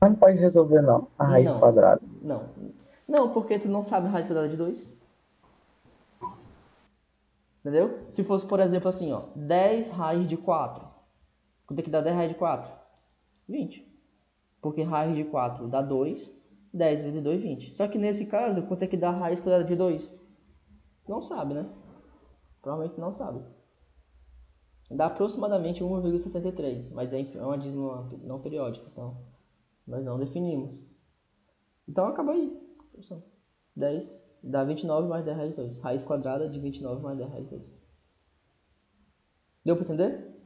Mas não pode resolver não, a raiz Não. quadrada. Não, porque tu não sabe a raiz quadrada de 2. Entendeu? Se fosse, por exemplo, assim, ó, 10 raiz de 4. Quanto é que dá 10 raiz de 4? 20. Porque raiz de 4 dá 2. 10 vezes 2, 20. Só que nesse caso, quanto é que dá raiz quadrada de 2? Não sabe, né? Provavelmente não sabe. Dá aproximadamente 1,73. Mas é uma dízima não periódica. Então, nós não definimos. Então, acaba aí. 10 dá 29 mais 10 raiz de 2. Raiz quadrada de 29 mais 10 raiz de 2. Deu para entender?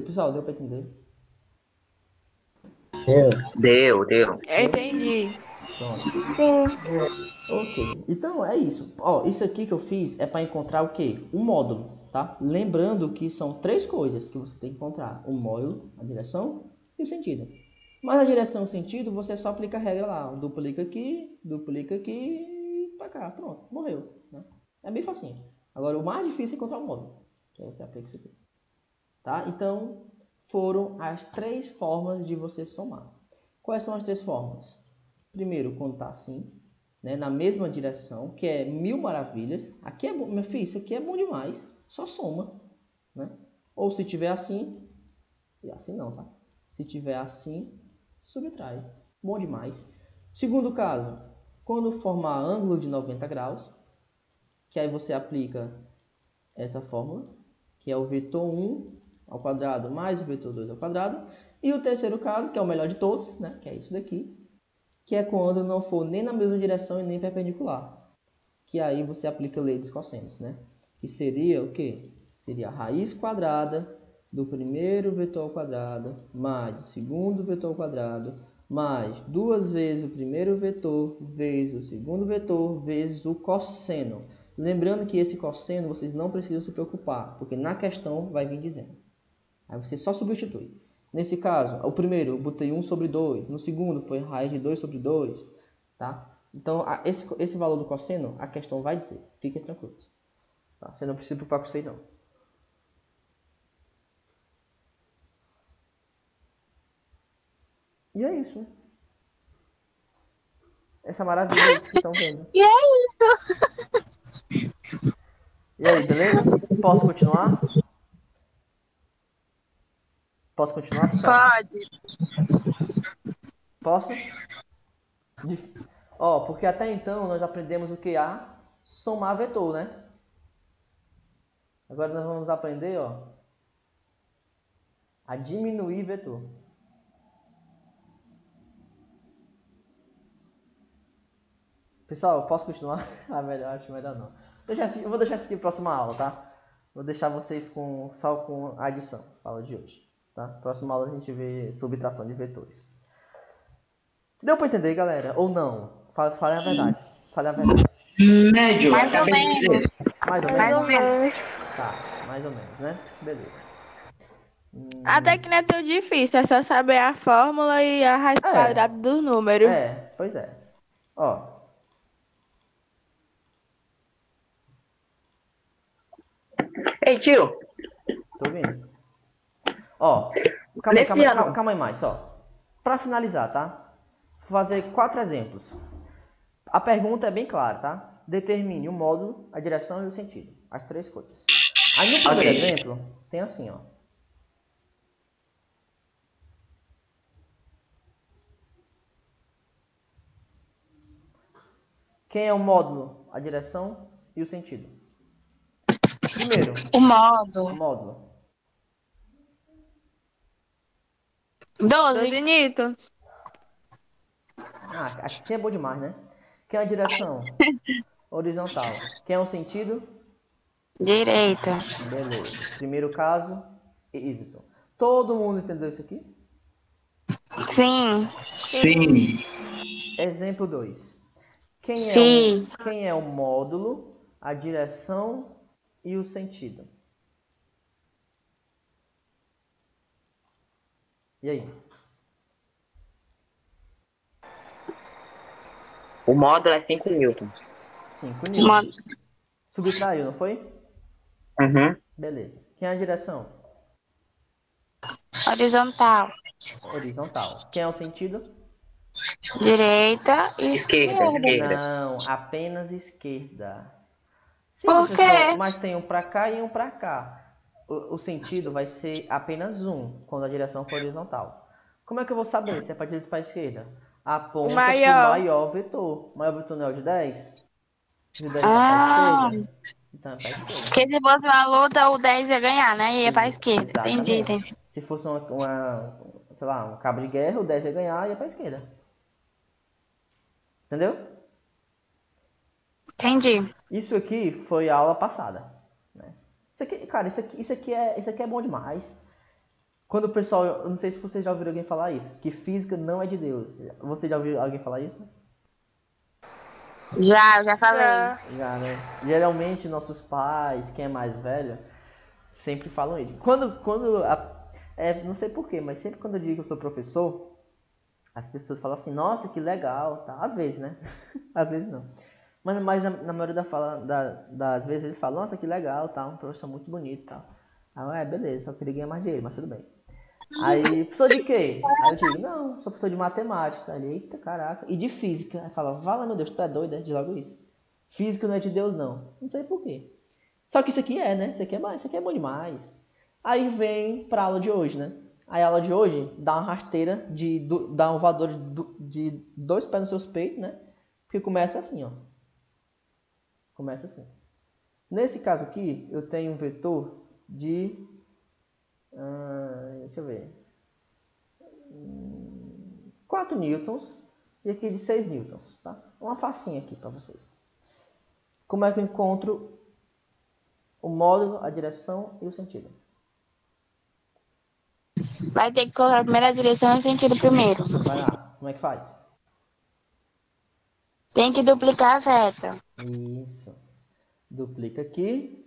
Pessoal, deu para entender? Eu. Deu. Eu entendi. Pronto. Sim. Ok. Então, é isso. Ó, isso aqui que eu fiz é para encontrar o quê? Um módulo, tá? Lembrando que são 3 coisas que você tem que encontrar. O módulo, a direção e o sentido. Mas a direção e o sentido, você só aplica a regra lá. Duplica aqui e pra cá. Pronto, morreu. Né? É bem facinho. Agora, o mais difícil é encontrar o módulo. Que aí você aplica isso aqui. Tá? Então, foram as 3 formas de você somar. Quais são as 3 formas? Primeiro, quando está assim, né, na mesma direção, que é 1000 maravilhas. Aqui é bom, meu filho, isso aqui é bom demais. Só soma. Né? Ou se tiver assim, e assim não, tá? Se tiver assim, subtrai. Bom demais. Segundo caso, quando formar ângulo de 90 graus, que aí você aplica essa fórmula, que é o vetor 1 ao quadrado mais o vetor 2 ao quadrado, E o terceiro caso, que é o melhor de todos, né? Que é isso daqui, que é quando não for nem na mesma direção e nem perpendicular. Que aí você aplica a lei dos cossenos, né? Que seria o quê? Seria a raiz quadrada do primeiro vetor ao quadrado mais o segundo vetor ao quadrado mais duas vezes o primeiro vetor vezes o segundo vetor vezes o cosseno. Lembrando que esse cosseno vocês não precisam se preocupar, porque na questão vai vir dizendo. Aí você só substitui. Nesse caso, o primeiro eu botei 1 sobre 2, no segundo foi raiz de 2 sobre 2, tá? Então, esse valor do cosseno, a questão vai dizer. Fiquem tranquilos. Tá? Você não precisa se preocupar com isso aí, não. E é isso, né? Essa maravilha aí que vocês estão vendo. E é E aí, beleza? Posso continuar? Posso continuar, pessoal? Pode. Posso? Ó, porque até então nós aprendemos o que? A somar vetor, né? Agora nós vamos aprender, ó, a diminuir vetor. Pessoal, posso continuar? Ah, melhor, acho melhor não. Eu vou deixar isso aqui para a próxima aula, tá? Vou deixar vocês só com a adição, aula de hoje. Tá? Próxima aula a gente vê subtração de vetores. Deu para entender, galera? Ou não? Falem a verdade. Falem a verdade. Médio, Mais ou acabei de menos. dizer. Mais ou Mais menos? ou menos. Tá, mais ou menos, né? Beleza. Até que não é tão difícil, é só saber a fórmula e a raiz quadrada do número. Pois é. Ó. Ei, tio, Tô ouvindo. Ó, calma aí mais, só. Pra finalizar, tá? Vou fazer 4 exemplos. A pergunta é bem clara, tá? Determine o módulo, a direção e o sentido. As 3 coisas. Aí no primeiro exemplo, tem assim, ó. Quem é o módulo, a direção e o sentido? Primeiro, O modo. módulo. 12. Newtons. Ah, assim é bom demais, né? Quem é a direção? Horizontal. Quem é o sentido? Direita. Beleza. Primeiro caso, êxito. Todo mundo entendeu isso aqui? Sim. Sim. Exemplo 2. Sim. Quem é o módulo, a direção e o sentido? E aí? o módulo é 5 newtons. 5 newtons. Subtraiu, não foi? Uhum. Beleza. Quem é a direção? Horizontal. Horizontal. Quem é o sentido? Direita e Esquerda. Não, apenas esquerda. Sim, Por professor, quê? mas tem um para cá e um para cá. O sentido vai ser apenas um, quando a direção for horizontal. Como é que eu vou saber se é para direita ou para esquerda? Aponta para o maior vetor. O maior vetor não é o de 10? O de 10 está para esquerda? Então é para esquerda. Porque se fosse uma luta, o 10 ia ganhar, né? Ia pra esquerda. Exatamente. Entendi. Se fosse sei lá, um cabo de guerra, o 10 ia ganhar e ia para esquerda. Entendeu? Entendi. Isso aqui foi a aula passada, né? Isso aqui, cara, isso aqui é bom demais. Quando o pessoal, eu não sei se vocês já ouviram alguém falar isso, que física não é de Deus. Você já ouviu alguém falar isso? Já falei. Já, né? Geralmente nossos pais, quem é mais velho, sempre falam isso. Não sei porquê, mas sempre quando eu digo que eu sou professor, as pessoas falam assim, nossa, que legal, tá? Às vezes, né? Às vezes não. Mas na maioria das vezes eles falam, nossa, que legal, tá? Um professor muito bonito, tá? Aí, beleza, só queria ganhar mais dinheiro, mas tudo bem. Aí, professor de quê? Aí eu digo, não, sou professor de matemática. Aí ele, eita, caraca. E de física. Aí fala, vala, meu Deus, tu é doido, né? Diz logo isso. Física não é de Deus, não. Não sei por quê. Só que isso aqui é, né? Isso aqui é bom demais. Aí vem pra aula de hoje, né? Aí a aula de hoje dá uma rasteira, dá um voador de 2 pés nos seus peitos, né? Porque começa assim, ó. Começa assim. Nesse caso aqui, eu tenho um vetor de... deixa eu ver. 4 newtons e aqui de 6 newtons, tá? Uma facinha aqui para vocês. Como é que eu encontro o módulo, a direção e o sentido? Vai ter que colocar a primeira direção e o sentido primeiro. Vai lá, como é que faz? Tem que duplicar a seta. Isso. Duplica aqui,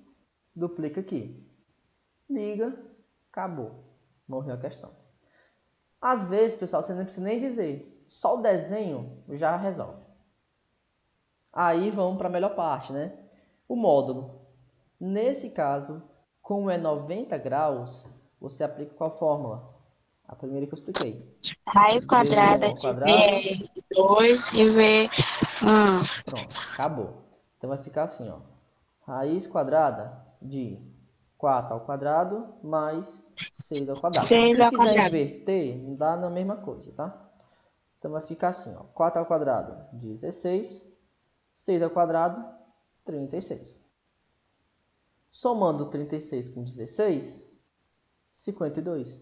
liga, acabou. Morreu a questão. Às vezes, pessoal, você não precisa nem dizer. Só o desenho já resolve. Aí vamos para a melhor parte, né? O módulo. Nesse caso, como é 90 graus, você aplica qual fórmula? A primeira que eu expliquei. Raiz quadrada V1 ao de quadrado. V2 e V1. Pronto, acabou. Então vai ficar assim, ó. Raiz quadrada de 4 ao quadrado mais 6 ao quadrado. 6 Se ao quiser quadrado. inverter, não dá na mesma coisa, tá? Então vai ficar assim, ó. 4 ao quadrado, 16. 6 ao quadrado, 36. Somando 36 com 16, 52.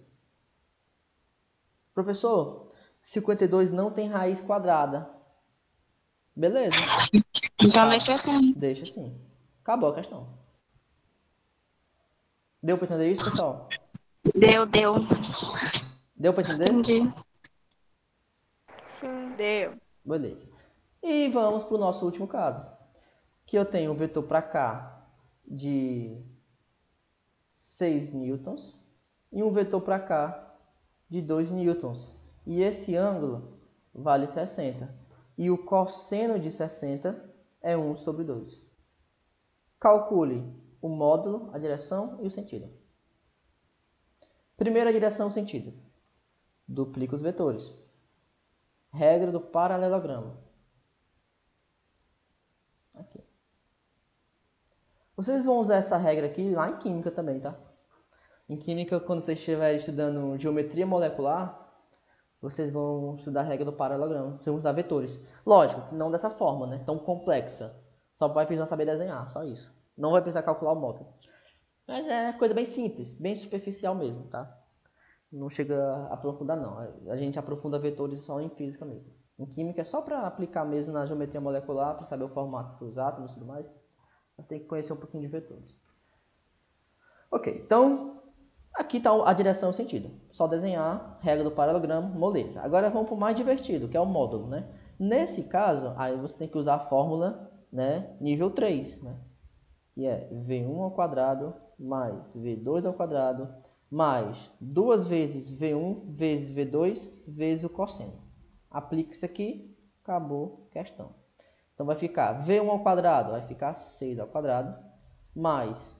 Professor, 52 não tem raiz quadrada. Beleza. Então deixa assim. Deixa assim. Acabou a questão. Deu para entender isso, pessoal? Deu. Deu para entender? Entendi. Deu. Beleza. E vamos para o nosso último caso. Que eu tenho um vetor para cá de 6 newtons e um vetor para cá de 2 newtons. E esse ângulo vale 60. E o cosseno de 60 é 1 sobre 2. Calcule o módulo, a direção e o sentido. Primeiro, a direção e o sentido. Duplica os vetores. Regra do paralelogramo. Aqui. Vocês vão usar essa regra aqui lá em química também, tá? Em química, quando vocês estiverem estudando geometria molecular, vocês vão estudar a regra do paralelogramo. Vocês vão usar vetores. Lógico, que não dessa forma, né? Tão complexa. Só vai precisar saber desenhar, só isso. Não vai precisar calcular o módulo. Mas é coisa bem simples, bem superficial mesmo, tá? Não chega a aprofundar, não. A gente aprofunda vetores só em física mesmo. Em química é só para aplicar mesmo na geometria molecular, para saber o formato dos átomos e tudo mais. Mas tem que conhecer um pouquinho de vetores. Ok, então aqui está a direção e o sentido. Só desenhar, regra do paralelogramo, moleza. Agora vamos para o mais divertido, que é o módulo, né? Nesse caso, aí você tem que usar a fórmula, né, nível 3, né? Que é V1 ao quadrado mais V2 ao quadrado mais 2 vezes V1 vezes V2 vezes o cosseno. Aplica isso aqui, acabou a questão. Então vai ficar V1 ao quadrado, vai ficar 6 ao quadrado, mais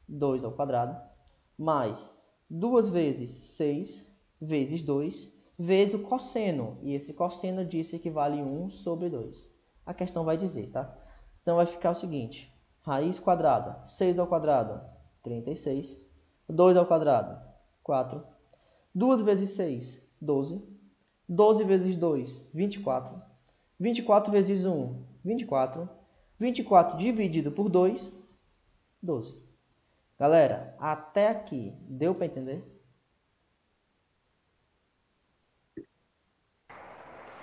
2 ao quadrado, mais 2 vezes 6 vezes 2, vezes o cosseno. E esse cosseno disse que vale 1 sobre 2. A questão vai dizer, tá? Então vai ficar o seguinte, raiz quadrada, 6 ao quadrado, 36. 2 ao quadrado, 4. 2 vezes 6, 12. 12 vezes 2, 24. 24 vezes 1, 24. 24 dividido por 2, 12. Galera, até aqui, deu para entender?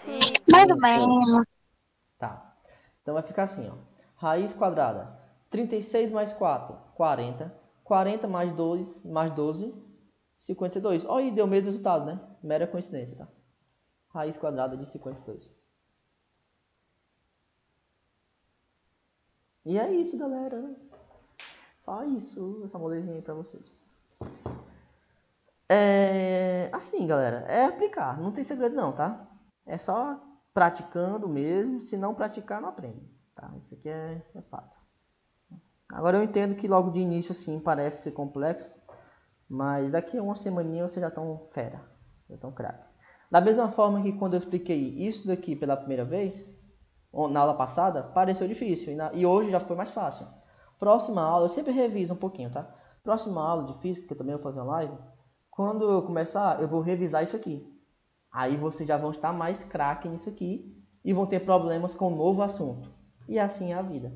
Sim. Mais ou menos. Tá. Então vai ficar assim, ó. Raiz quadrada, 36 mais 4, 40. 40 mais 12, 52. Olha aí, deu o mesmo resultado, né? Mera coincidência, tá? Raiz quadrada de 52. E é isso, galera. Só isso, essa molezinha aí pra vocês. Assim, galera, é aplicar. Não tem segredo não, tá? É só praticando mesmo. Se não praticar, não aprende. Tá? Isso aqui é fato. Agora eu entendo que logo de início assim parece ser complexo, mas daqui a uma semaninha vocês já estão fera, já estão craques. Da mesma forma que quando eu expliquei isso daqui pela primeira vez, na aula passada, pareceu difícil e hoje já foi mais fácil. Próxima aula, eu sempre reviso um pouquinho, tá? Próxima aula de física, que eu também vou fazer uma live, quando eu começar, eu vou revisar isso aqui. Aí vocês já vão estar mais craque nisso aqui e vão ter problemas com um novo assunto. E assim é a vida.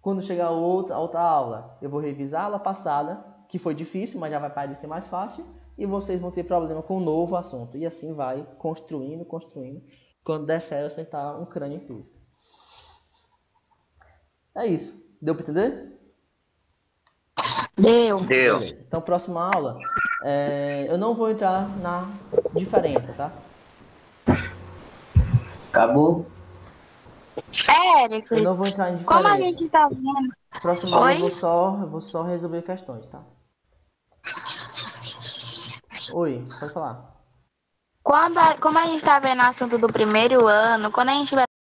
Quando chegar outra aula, eu vou revisar a aula passada, que foi difícil, mas já vai parecer mais fácil. e vocês vão ter problema com um novo assunto. E assim vai, construindo. Quando der fé, eu sentar um crânio em física. É isso. Deu para entender? Deu. Deu. Beleza. Então, próxima aula, eu não vou entrar na diferença, tá? Acabou? Érico, Eu não vou entrar em como a diferença. gente tá vendo? Próxima aula Oi? eu vou só resolver questões, tá? Oi, pode falar. Como a gente tá vendo o assunto do primeiro ano, quando a gente vai